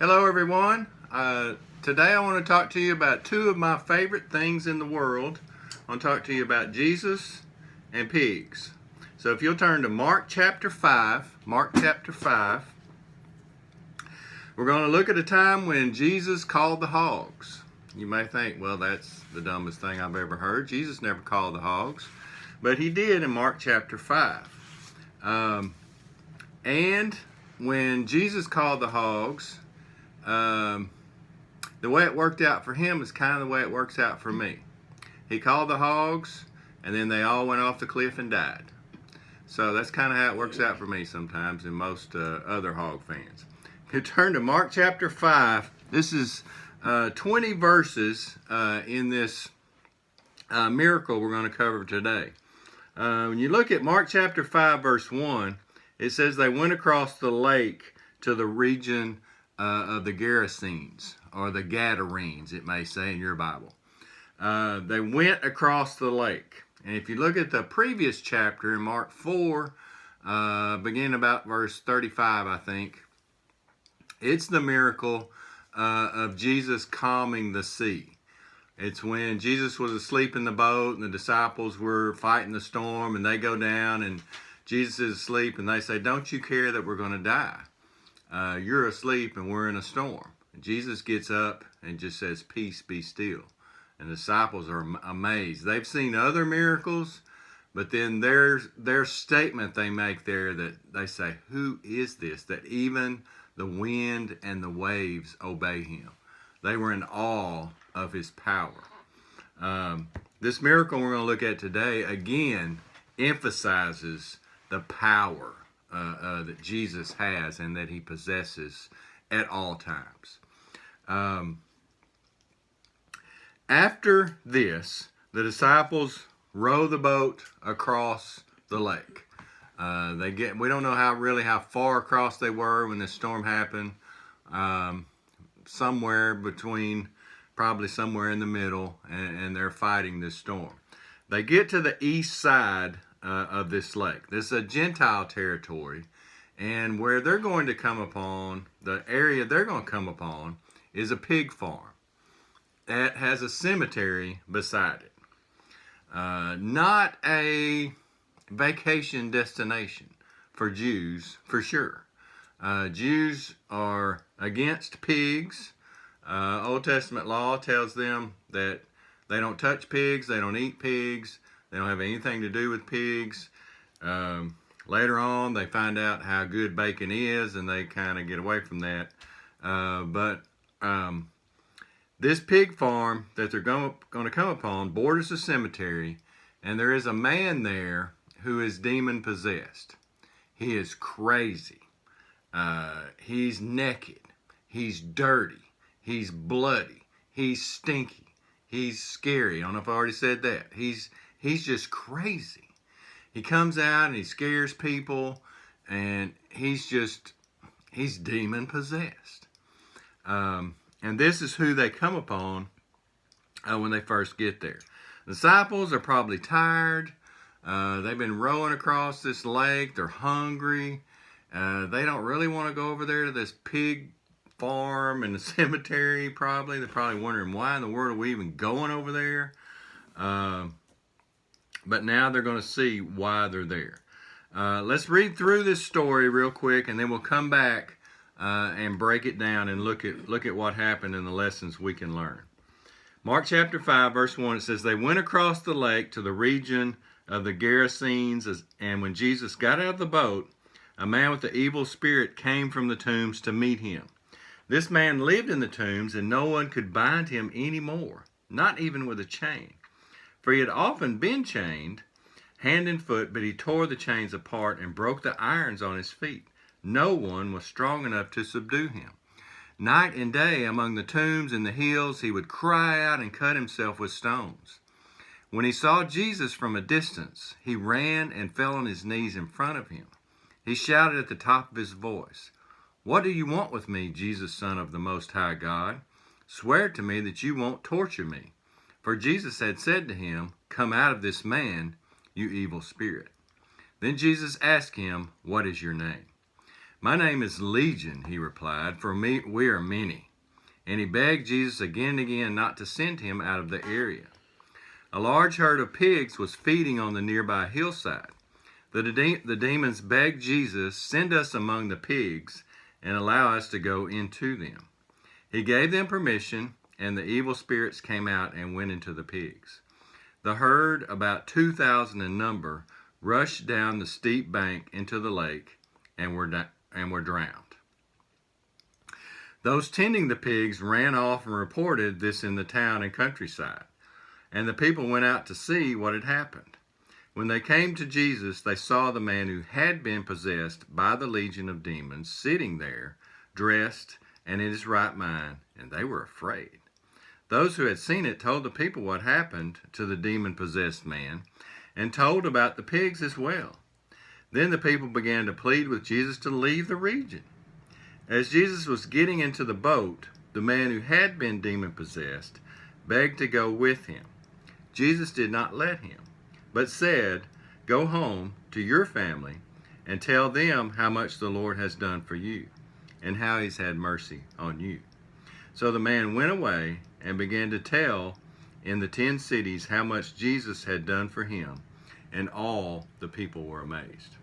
Hello, everyone. Today I want to talk to you about two of my favorite things in the world. I want to talk to you about Jesus and pigs. So if you'll turn to Mark chapter 5, we're going to look at a time when Jesus called the hogs. You may think, well, that's the dumbest thing I've ever heard. Jesus never called the hogs, but he did in Mark chapter 5. And when Jesus called the hogs, the way it worked out for him is kind of the way it works out for me. He called the hogs, and then they all went off the cliff and died. So that's kind of how it works out for me sometimes, and most other hog fans. If you turn to Mark chapter 5, this is 20 verses in this miracle we're going to cover today. When you look at Mark chapter 5, verse 1, it says they went across the lake to the region of the Gerasenes, or the Gadarenes, it may say in your Bible. They went across the lake. And if you look at the previous chapter in Mark 4, beginning about verse 35, I think, it's the miracle of Jesus calming the sea. It's when Jesus was asleep in the boat and the disciples were fighting the storm, and they go down and Jesus is asleep, and they say, "Don't you care that we're going to die? You're asleep and we're in a storm." And Jesus gets up and just says, "Peace, be still." And the disciples are amazed. They've seen other miracles, but then their statement they make there, that they say, "Who is this that even the wind and the waves obey him?" They were in awe of his power. This miracle we're going to look at today, again, emphasizes the power that Jesus has and that he possesses at all times. After this, the disciples row the boat across the lake. We don't know how far across they were when this storm happened. Somewhere between, probably somewhere in the middle, and they're fighting this storm. They get to the east side of this lake. This is a Gentile territory, and where they're going to come upon, the area they're going to come upon, is a pig farm that has a cemetery beside it. Not a vacation destination for Jews, for sure. Jews are against pigs. Old Testament law tells them that they don't touch pigs, they don't eat pigs, they don't have anything to do with pigs. Later on, they find out how good bacon is, and they kind of get away from that. But this pig farm that they're going to come upon borders a cemetery, and there is a man there who is demon-possessed. He is crazy. He's naked. He's dirty. He's bloody. He's stinky. He's scary. I don't know if I already said that. He's just crazy. He comes out and he scares people, and he's demon-possessed. And this is who they come upon when they first get there. The disciples are probably tired. They've been rowing across this lake. They're hungry. They don't really want to go over there to this pig farm and the cemetery, probably. They're probably wondering, why in the world are we even going over there? But now they're going to see why they're there. Let's read through this story real quick, and then we'll come back and break it down and look at what happened and the lessons we can learn. Mark chapter 5, verse 1, it says, "They went across the lake to the region of the Gerasenes, and when Jesus got out of the boat, a man with the evil spirit came from the tombs to meet him. This man lived in the tombs, and no one could bind him anymore, not even with a chain. For he had often been chained, hand and foot, but he tore the chains apart and broke the irons on his feet. No one was strong enough to subdue him. Night and day among the tombs and the hills, he would cry out and cut himself with stones. When he saw Jesus from a distance, he ran and fell on his knees in front of him. He shouted at the top of his voice, 'What do you want with me, Jesus, Son of the Most High God? Swear to me that you won't torture me.' For Jesus had said to him, 'Come out of this man, you evil spirit.' Then Jesus asked him, 'What is your name?' My name is Legion, he replied, for we are many. And he begged Jesus again and again not to send him out of the area. A large herd of pigs was feeding on the nearby hillside. The demons begged Jesus, send us among the pigs and allow us to go into them. He gave them permission, and the evil spirits came out and went into the pigs. The herd, about 2,000 in number, rushed down the steep bank into the lake and were drowned. Those tending the pigs ran off and reported this in the town and countryside, and the people went out to see what had happened. When they came to Jesus, they saw the man who had been possessed by the legion of demons sitting there, dressed and in his right mind, and they were afraid. Those who had seen it told the people what happened to the demon-possessed man, and told about the pigs as well. Then the people began to plead with Jesus to leave the region. As Jesus was getting into the boat, the man who had been demon-possessed begged to go with him. Jesus did not let him, but said, "Go home to your family and tell them how much the Lord has done for you and how he's had mercy on you." So the man went away and began to tell in the 10 cities how much Jesus had done for him, and all the people were amazed.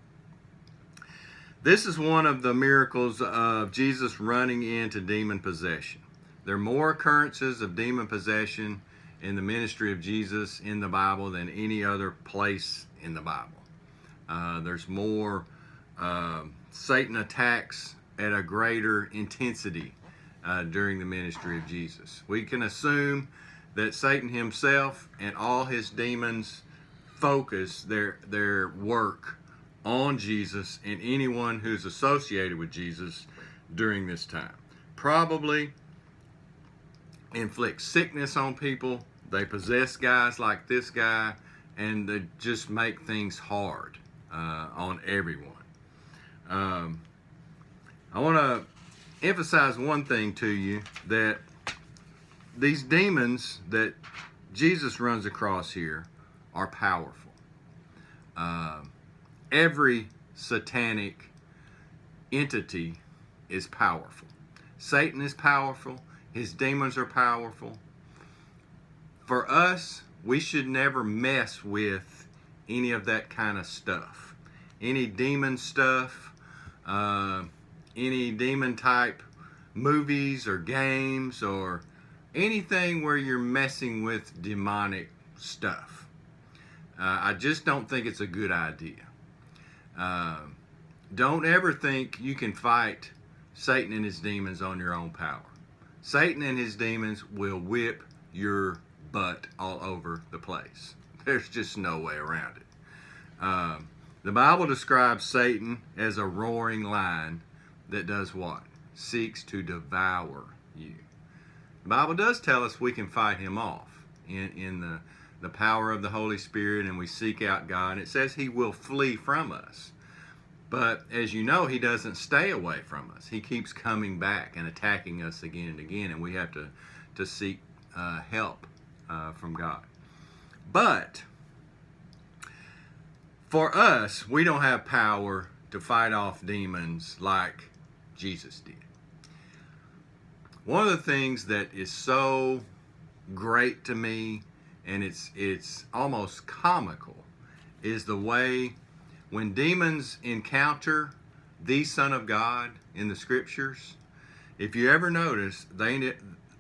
This is one of the miracles of Jesus running into demon possession. There are more occurrences of demon possession in the ministry of Jesus in the Bible than any other place in the Bible. There's more Satan attacks at a greater intensity during the ministry of Jesus. We can assume that Satan himself and all his demons focus their work on Jesus and anyone who's associated with Jesus during this time. Probably inflict sickness on people. They possess guys like this guy, and they just make things hard on everyone. I want to emphasize one thing to you, that these demons that Jesus runs across here are powerful. Every satanic entity is powerful. Satan is powerful. His demons are powerful. For us, we should never mess with any of that kind of stuff. Any demon stuff, any demon type movies or games or anything where you're messing with demonic stuff. I just don't think it's a good idea. Don't ever think you can fight Satan and his demons on your own power. Satan and his demons will whip your butt all over the place. There's just no way around it. The Bible describes Satan as a roaring lion that does what? Seeks to devour you. The Bible does tell us we can fight him off in the power of the Holy Spirit, and we seek out God. It says he will flee from us. But as you know, he doesn't stay away from us. He keeps coming back and attacking us again and again, and we have to seek help from God. But for us, we don't have power to fight off demons like Jesus did. One of the things that is so great to me, and it's almost comical, is the way when demons encounter the Son of God in the Scriptures. If you ever notice,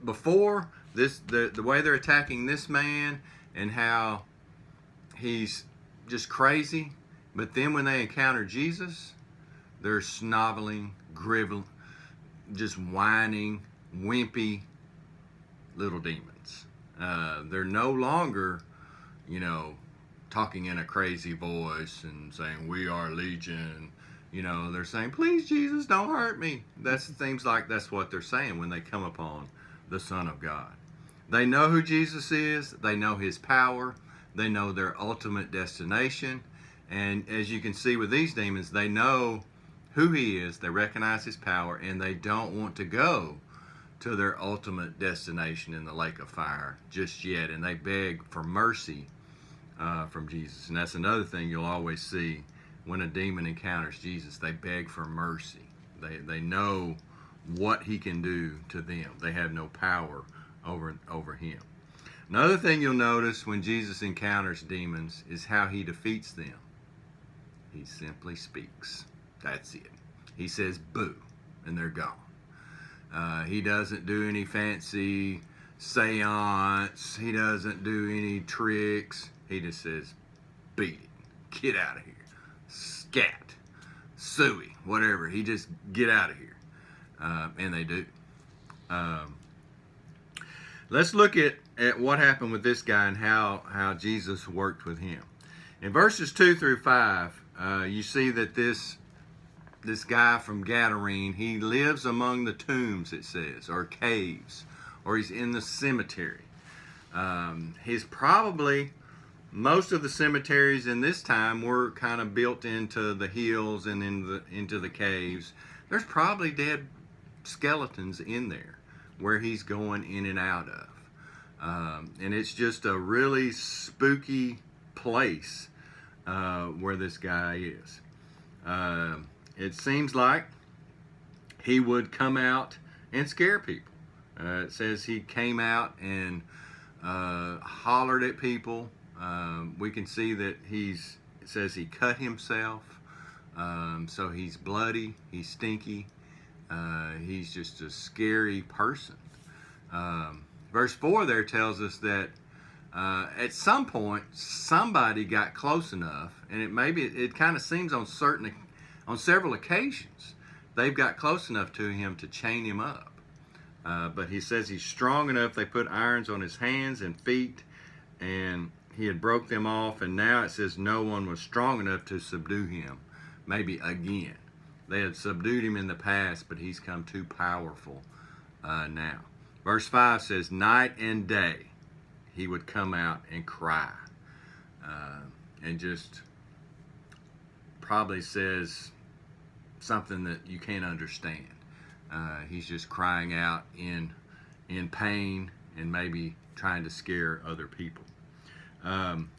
before this, the way they're attacking this man and how he's just crazy, but then when they encounter Jesus, they're snoveling, gribbling, just whining, wimpy little demons. They're no longer, talking in a crazy voice and saying, "We are Legion." They're saying, "Please, Jesus, don't hurt me." Seems like that's what they're saying when they come upon the Son of God. They know who Jesus is. They know his power. They know their ultimate destination. And as you can see with these demons, they know who he is. They recognize his power, and they don't want to go to their ultimate destination in the lake of fire just yet. And they beg for mercy from Jesus. And that's another thing you'll always see when a demon encounters Jesus. They beg for mercy. They know what he can do to them. They have no power over him. Another thing you'll notice when Jesus encounters demons is how he defeats them. He simply speaks. That's it. He says boo, and they're gone. He doesn't do any fancy seance. He doesn't do any tricks. He just says, beat it. Get out of here. Scat. Suey. Whatever. He just, get out of here. And they do. Let's look at what happened with this guy and how Jesus worked with him. In verses 2 through 5, you see that this guy from Gadarene, he lives among the tombs, it says, or caves, or he's in the cemetery. He's probably, most of the cemeteries in this time were kind of built into the hills and into the caves. There's probably dead skeletons in there where he's going in and out of. And it's just a really spooky place where this guy is. It seems like he would come out and scare people. It says he came out and hollered at people. We can see that it says he cut himself. So he's bloody, he's stinky. He's just a scary person. Verse 4 there tells us that at some point somebody got close enough, and it kind of seems on several occasions they've got close enough to him to chain him up. But he says he's strong enough. They put irons on his hands and feet, and he had broke them off, and now it says no one was strong enough to subdue him. Maybe again. They had subdued him in the past, but he's come too powerful now. Verse 5 says, night and day he would come out and cry. And just probably says something that you can't understand. He's just crying out in pain and maybe trying to scare other people.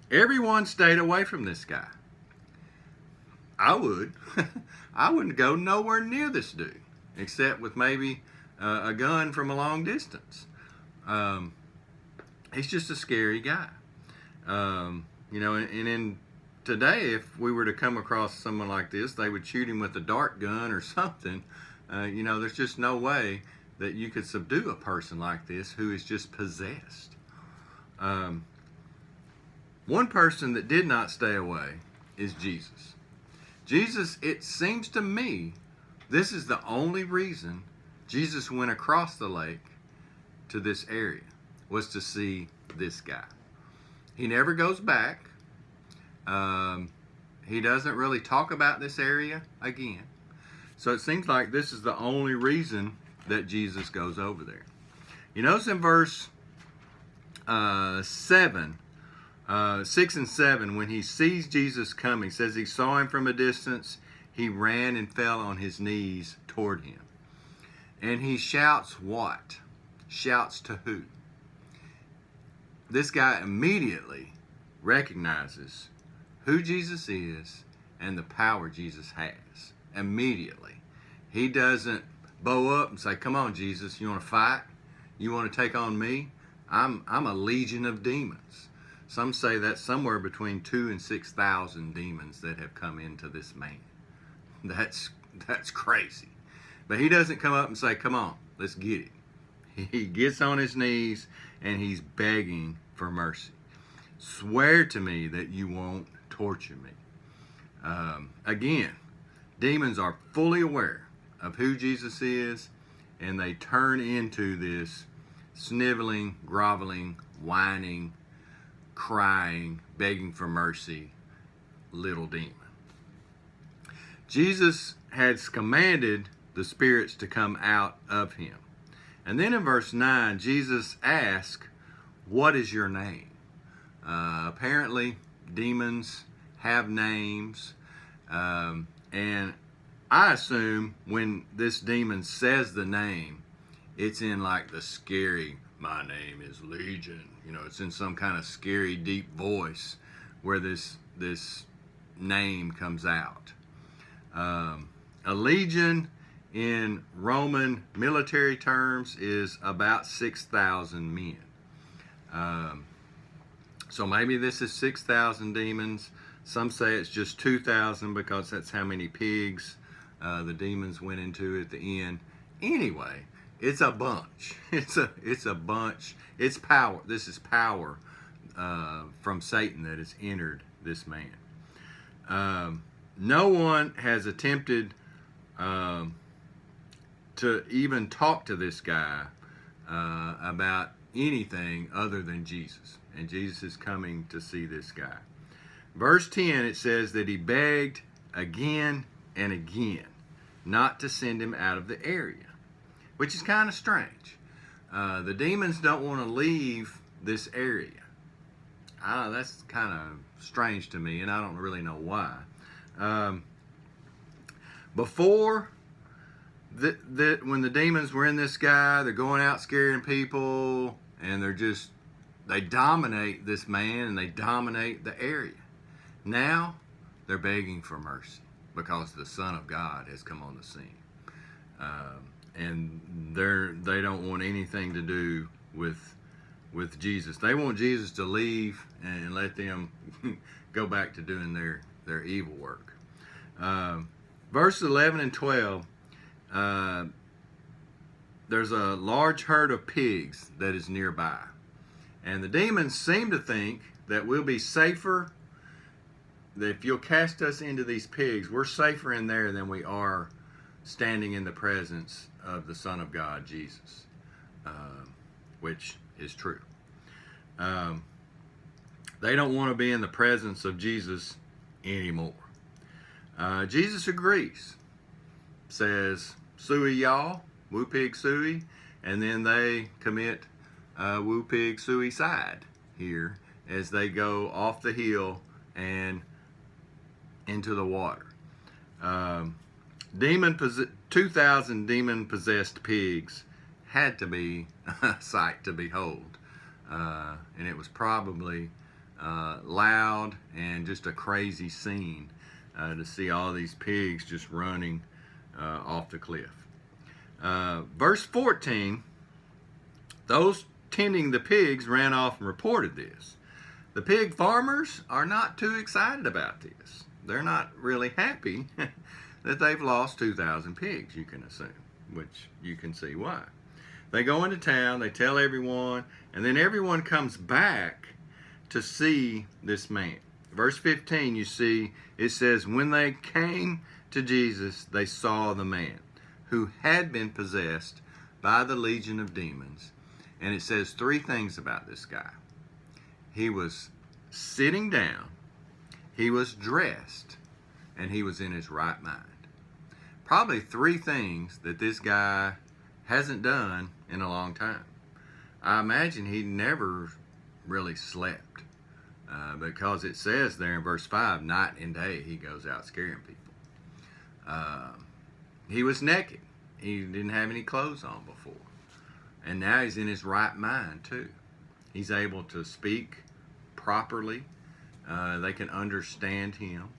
Everyone stayed away from this guy. I would. I wouldn't go nowhere near this dude, except with maybe a gun from a long distance. He's just a scary guy. And in today, if we were to come across someone like this, they would shoot him with a dart gun or something. There's just no way that you could subdue a person like this who is just possessed. One person that did not stay away is Jesus. Jesus, it seems to me, this is the only reason Jesus went across the lake to this area, was to see this guy. He never goes back. He doesn't really talk about this area again. So it seems like this is the only reason that Jesus goes over there. You notice in verse 6 and 7, when he sees Jesus coming, says he saw him from a distance, he ran and fell on his knees toward him. And he shouts what? Shouts to who? This guy immediately recognizes who Jesus is and the power Jesus has. Immediately. He doesn't bow up and say, come on, Jesus, you want to fight? You want to take on me? I'm a legion of demons. Some say that's somewhere between 2,000 and 6,000 demons that have come into this man. That's crazy. But he doesn't come up and say, come on, let's get it. He gets on his knees and he's begging for mercy. Swear to me that you won't torture me. Again, demons are fully aware of who Jesus is, and they turn into this sniveling, groveling, whining, crying, begging for mercy little demon. Jesus has commanded the spirits to come out of him. And then in verse 9, Jesus asks, what is your name? Apparently, demons have names. And I assume when this demon says the name, it's in like the scary, my name is Legion. It's in some kind of scary, deep voice where this name comes out. A legion in Roman military terms is about 6,000 men. So maybe this is 6,000 demons. Some say it's just 2,000 because that's how many pigs the demons went into at the end. Anyway, it's a bunch. It's a bunch. It's power. This is power from Satan that has entered this man. No one has attempted to even talk to this guy about anything other than Jesus. And Jesus is coming to see this guy. Verse 10, it says that he begged again and again not to send him out of the area, which is kind of strange. The demons don't want to leave this area. That's kind of strange to me, and I don't really know why. Before when the demons were in this guy, they're going out scaring people, and they dominate this man, and they dominate the area. Now they're begging for mercy because the Son of God has come on the scene, and they don't want anything to do with Jesus. They want Jesus to leave and let them go back to doing their evil work. Verses 11 and 12, there's a large herd of pigs that is nearby. And the demons seem to think that we'll be safer, that if you'll cast us into these pigs, we're safer in there than we are standing in the presence of the Son of God, Jesus, which is true. They don't want to be in the presence of Jesus anymore. Jesus agrees, says, "Suey y'all, woo pig suey," and then they commit woo pig suicide here as they go off the hill and into the water. 2,000 demon-possessed pigs had to be a sight to behold, and it was probably loud and just a crazy scene to see all these pigs just running off the cliff. Verse 14, those tending the pigs ran off and reported this. The pig farmers are not too excited about this. They're not really happy that they've lost 2,000 pigs, you can assume, which you can see why. They go into town, they tell everyone, and then everyone comes back to see this man. Verse 15, you see, it says, when they came to Jesus, they saw the man who had been possessed by the legion of demons. And it says three things about this guy. He was sitting down, he was dressed, and he was in his right mind. Probably three things that this guy hasn't done in a long time. I imagine he never really slept because it says there in verse 5, night and day he goes out scaring people. He was naked. He didn't have any clothes on before. And now he's in his right mind too. He's able to speak properly. They can understand him.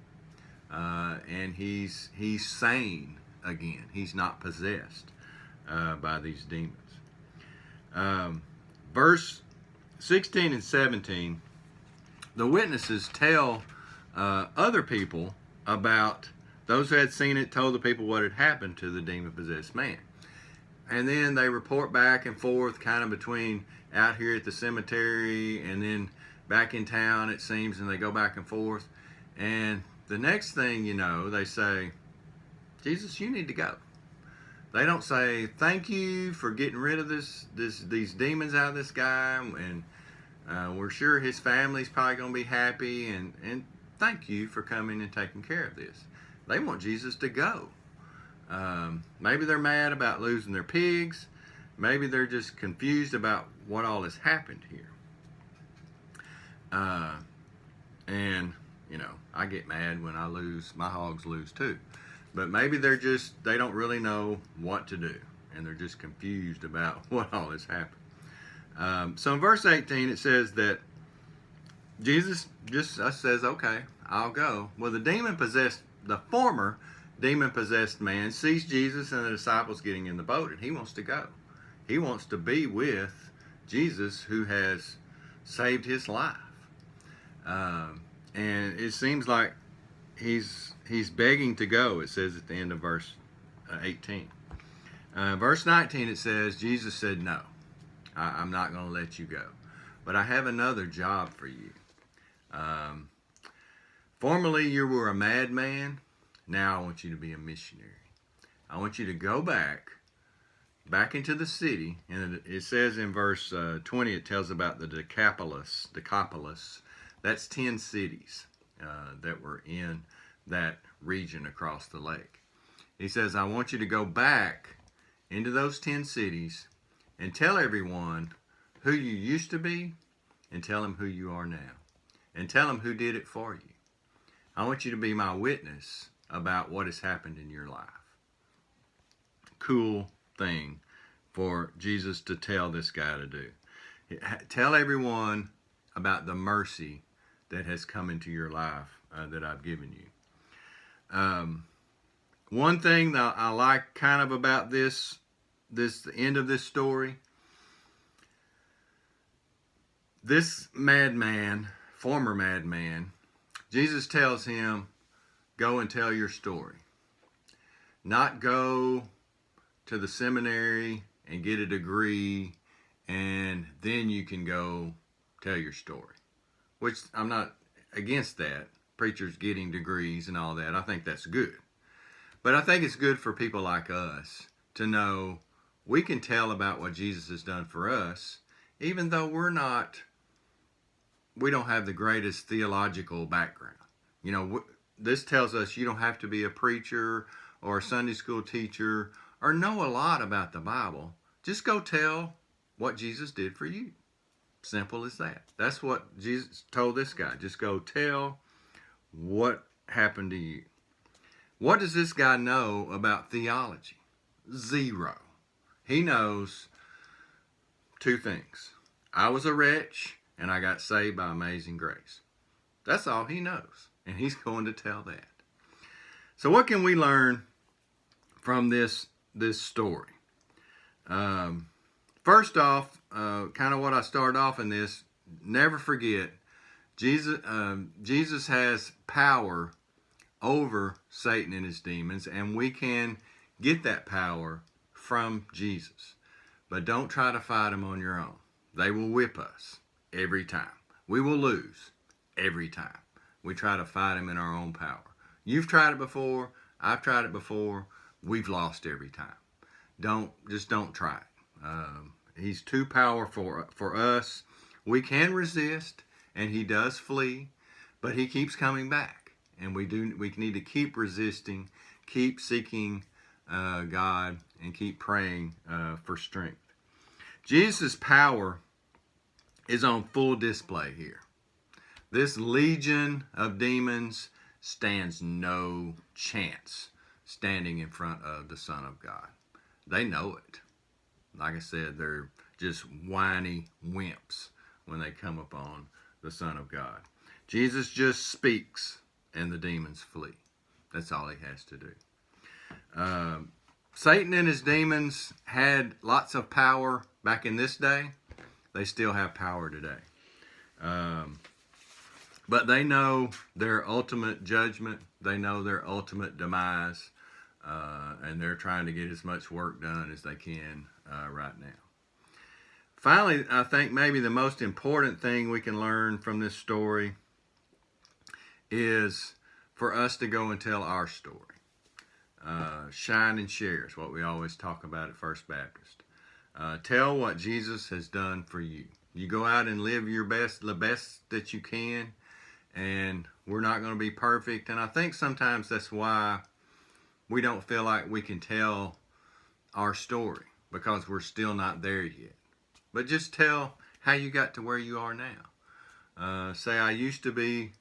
And he's sane again. He's not possessed by these demons. Verse 16 and 17, the witnesses tell other people about those who had seen it, told the people what had happened to the demon-possessed man. And then they report back and forth kind of between out here at the cemetery and then back in town, it seems, and they go back and forth. And the next thing you know, they say, Jesus, you need to go. They don't say, thank you for getting rid of these demons out of this guy, and we're sure his family's probably going to be happy, and thank you for coming and taking care of this. They want Jesus to go. Maybe they're mad about losing their pigs. Maybe they're just confused about what all has happened here. And, you know, I get mad when my hogs lose too. But maybe they don't really know what to do. And they're just confused about what all has happened. So in verse 18 it says that Jesus just says, okay, I'll go. Well, the demon-possessed, the former demon-possessed man sees Jesus and the disciples getting in the boat, and he wants to go. He wants to be with Jesus, who has saved his life. And it seems like he's begging to go. It says at the end of verse 18. Verse 19, it says, Jesus said, no, I'm not going to let you go. But I have another job for you. Formerly you were a madman. Now I want you to be a missionary. I want you to go back into the city. And it says in verse 20, it tells about the Decapolis. That's 10 cities that were in that region across the lake. He says, I want you to go back into those 10 cities and tell everyone who you used to be, and tell them who you are now, and tell them who did it for you. I want you to be my witness about what has happened in your life. Cool thing for Jesus to tell this guy to do. Tell everyone about the mercy that has come into your life that I've given you. One thing that I like kind of about this end of this story, this madman, former madman, Jesus tells him, go and tell your story. Not go to the seminary and get a degree and then you can go tell your story. Which I'm not against that. Preachers getting degrees and all that. I think that's good. But I think it's good for people like us to know we can tell about what Jesus has done for us, even though we don't have the greatest theological background. You know, this tells us you don't have to be a preacher or a Sunday school teacher or know a lot about the Bible. Just go tell what Jesus did for you. Simple as that. That's what Jesus told this guy. Just go tell what happened to you. What does this guy know about theology? Zero. He knows two things. I was a wretch and I got saved by amazing grace. That's all he knows. And he's going to tell that. So what can we learn from this story? First off, kind of what I started off in this, never forget, Jesus has power over Satan and his demons, and we can get that power from Jesus. But don't try to fight them on your own. They will whip us every time. We will lose every time we try to fight him in our own power. You've tried it before. I've tried it before. We've lost every time. Don't try it. He's too powerful for us. We can resist, and he does flee, but he keeps coming back. And we need to keep resisting, keep seeking God, and keep praying for strength. Jesus' power is on full display here. This legion of demons stands no chance standing in front of the Son of God. They know it. Like I said, they're just whiny wimps when they come upon the Son of God. Jesus just speaks and the demons flee. That's all he has to do. Satan and his demons had lots of power back in this day. They still have power today. But they know their ultimate judgment. They know their ultimate demise. And they're trying to get as much work done as they can right now. Finally, I think maybe the most important thing we can learn from this story is for us to go and tell our story. Shine and share is what we always talk about at First Baptist. Tell what Jesus has done for you. You go out and live your best, the best that you can, and we're not going to be perfect. And I think sometimes that's why we don't feel like we can tell our story, because we're still not there yet. But just tell how you got to where you are now. Say, I used to be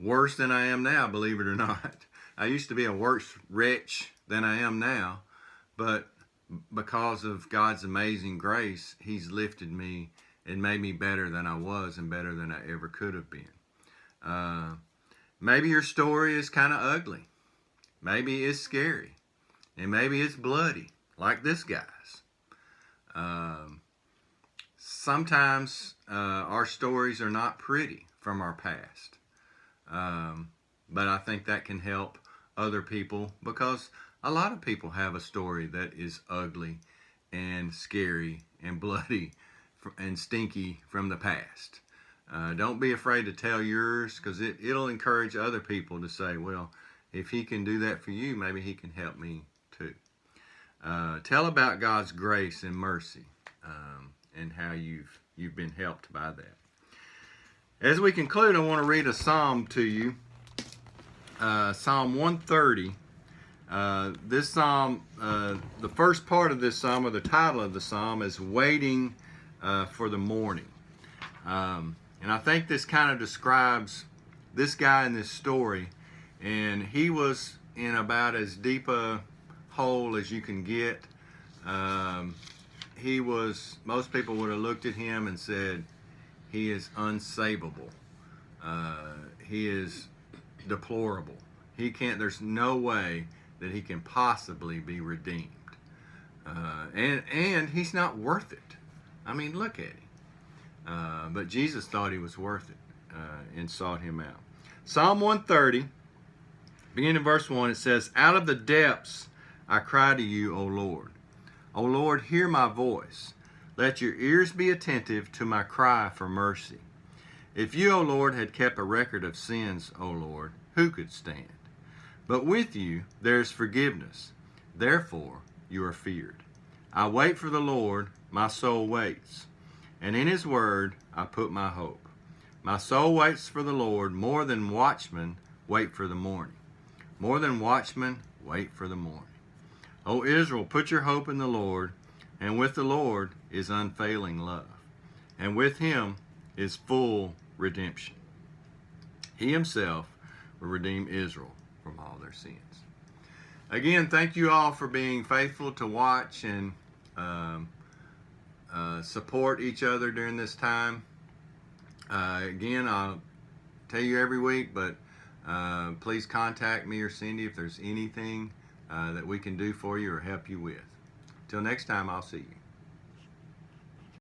worse than I am now, believe it or not. I used to be a worse wretch than I am now, but because of God's amazing grace, he's lifted me and made me better than I was and better than I ever could have been. Maybe your story is kind of ugly. maybe it's scary, and maybe it's bloody, like this guy's. Sometimes our stories are not pretty from our past, but I think that can help other people, because a lot of people have a story that is ugly and scary and bloody and stinky from the past. Don't be afraid to tell yours, because it'll encourage other people to say, well, if he can do that for you, maybe he can help me too. Tell about God's grace and mercy, and how you've been helped by that. As we conclude, I want to read a psalm to you, Psalm 130. This psalm, the first part of this psalm, or the title of the psalm, is Waiting for the Morning. And I think this kind of describes this guy in this story. And he was in about as deep a hole as you can get. Most people would have looked at him and said, he is unsavable. He is deplorable. There's no way that he can possibly be redeemed. And he's not worth it. I mean, look at him. But Jesus thought he was worth it, and sought him out. Psalm 130, beginning in verse 1, it says, "Out of the depths I cry to you, O Lord. O Lord, hear my voice. Let your ears be attentive to my cry for mercy. If you, O Lord, had kept a record of sins, O Lord, who could stand? But with you there is forgiveness. Therefore you are feared. I wait for the Lord, my soul waits, and in his word I put my hope. My soul waits for the Lord, more than watchmen wait for the morning. More than watchmen wait for the morning. O Israel, put your hope in the Lord, and with the Lord is unfailing love, and with him is full redemption. He himself will redeem Israel from all their sins." Again, thank you all for being faithful to watch and support each other during this time. Again, I'll tell you every week, but please contact me or Cindy if there's anything that we can do for you or help you with. Till next time, I'll see you.